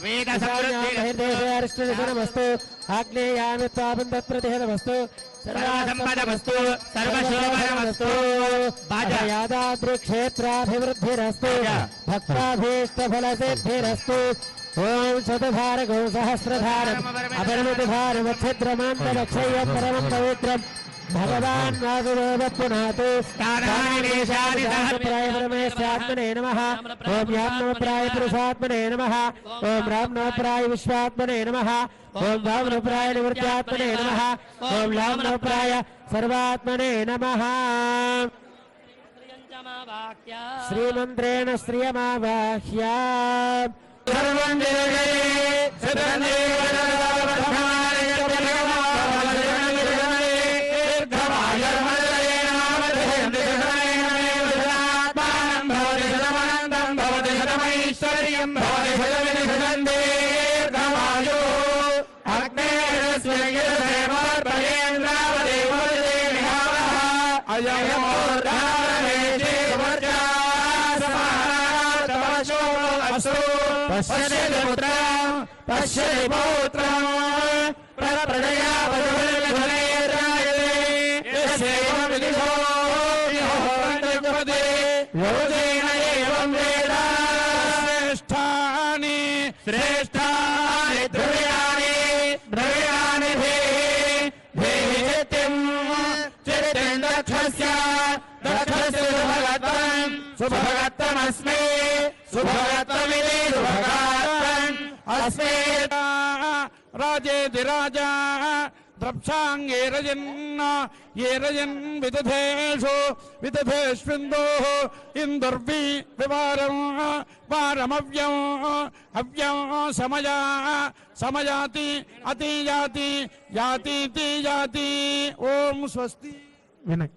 वेदसमृद्धिरस्तु आग्नेयामि त्वां तत्प्रतिहतमस्तु सर्वसम्पदमस्तु सर्वशोभनमस्तु यादाद्रिक्षेत्राभिवृद्धिरस्तु भक्ताभीष्टफलसिद्धिरस्तु ओम शतधारगो सहस्रधारम् अपरिमितधारमच्छिद्रमान्तरक्षय्य परमं पवित्रम् भगवान् वासुदेव पुनातु प्राय परमेशात्मने नमः ओम याम्नवप्राय पुरुषात्मने नमः ओम रामनवप्राय विश्वात्मने नमः ओम वामनवप्राय निवृत्त्यात्मने नमः ओम लामनवप्राय सर्वात्मने नमः श्रीमन्त्रेण श्रियमावाह्य सर्वं पश्यति पौत्रं प्रजया योजेन एवं वेद श्रेष्ठानि श्रेष्ठानि द्रव्याणि द्रव्याणि धेहि चित्तिं दक्षस्य सुभगत्वमस्मि सुभगत्वमिति सुभगात्वम् अस्मि राजेति राजा द्रप्साङ्गे ये रजन् विदधेषु विदधेष्विन्दोः इन्दुर्वि विवारम् वारमव्यम् अव्यम् समयाति अतियाति यातीति याति ओम स्वस्ति विनय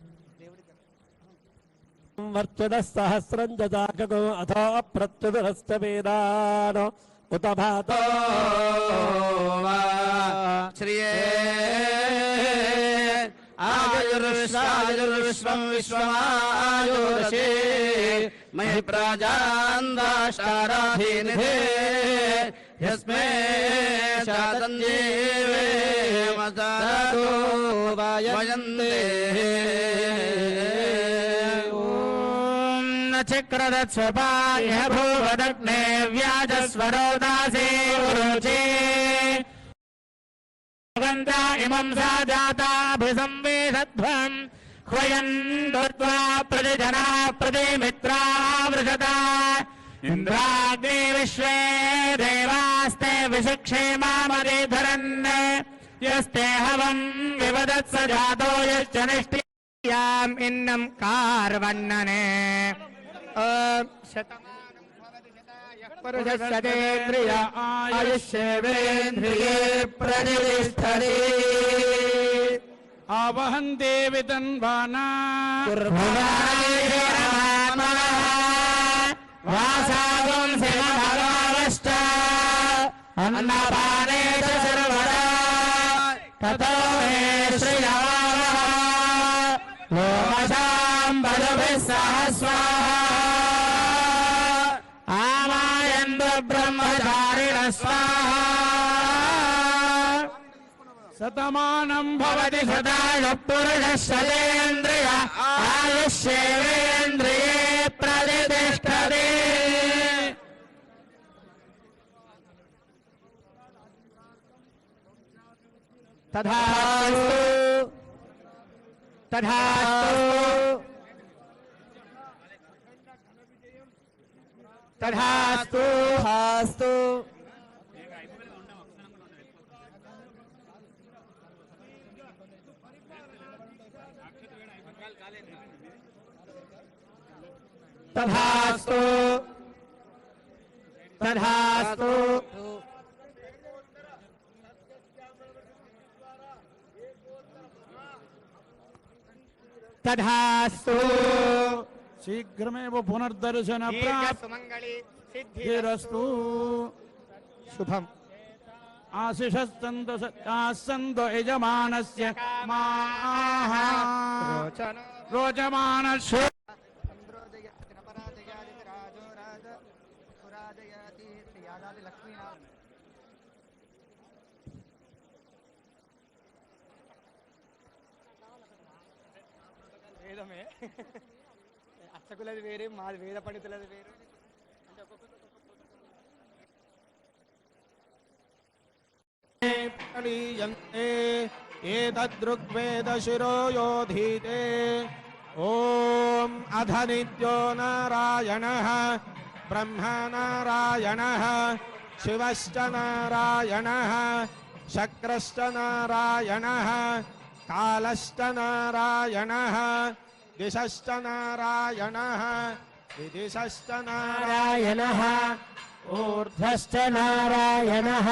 वर्चदः सहस्रं जजागो अथो प्रत्युदरस्य वेदान उत भातो श्रिये आयुर्विश्वं विश्वमायुर्षे महि प्राजान्दाशाराधीनिधे यस्मै शातञ्जीवे मदातो वयन्ते चक्रदत्स्वपाय भूवदग्ने व्याजस्वरो दासे उरुचे गन्धा इमं सा जाताभिसंवेदध्वम् ह्वयन् दत्त्वा प्रतिजना प्रतिमित्रा वृषता इन्द्राग्ने विश्वे देवास्ते विशिक्षे मामधिधरन् यस्ते हवम् विवदत्स जातो यश्च निष्ठियाम् इन्नं कार्वण्णने पुरुषस्येन्द्रिय आयुष्येवेन्द्रिये प्रतिष्ठति आवहन्ते वितन्वाना वासागं सिंहभगावश्च अन्नपाने च सर्वदा ततो मे श्रियवावः लोमशां बलभिः सह स्वाहा ब्रह्मचारिण स्वाहा शतमानं भवति शताय पुरुषस्येन्द्रिय आयुष्येवेन्द्रिये प्रतिष्ठते तथास्तु तथास्तु तथास्तु हास्तु तथास्तु तथास्तु तथास्तु शीघ्रमेव पुनर्दर्शन प्राप्तिरस्तु शुभम आशिषस्तु यजमानस्य रोचमानस्य వేదమే అర్చకులది వేరే మాది వేద పండితులది వేరు అంటే ప్రణీయంతే ఏతదృగ్వేద శిరో యోధీతే ఓం అధ నిత్యో నారాయణః బ్రహ్మ నారాయణః శివశ్చ నారాయణః శక్రశ్చ నారాయణః కాలశ్చ నారాయణః దిశశ్చ నారాయణః విదిశశ్చ నారాయణః నారాయణః ఊర్ధ్వశ్చ నారాయణః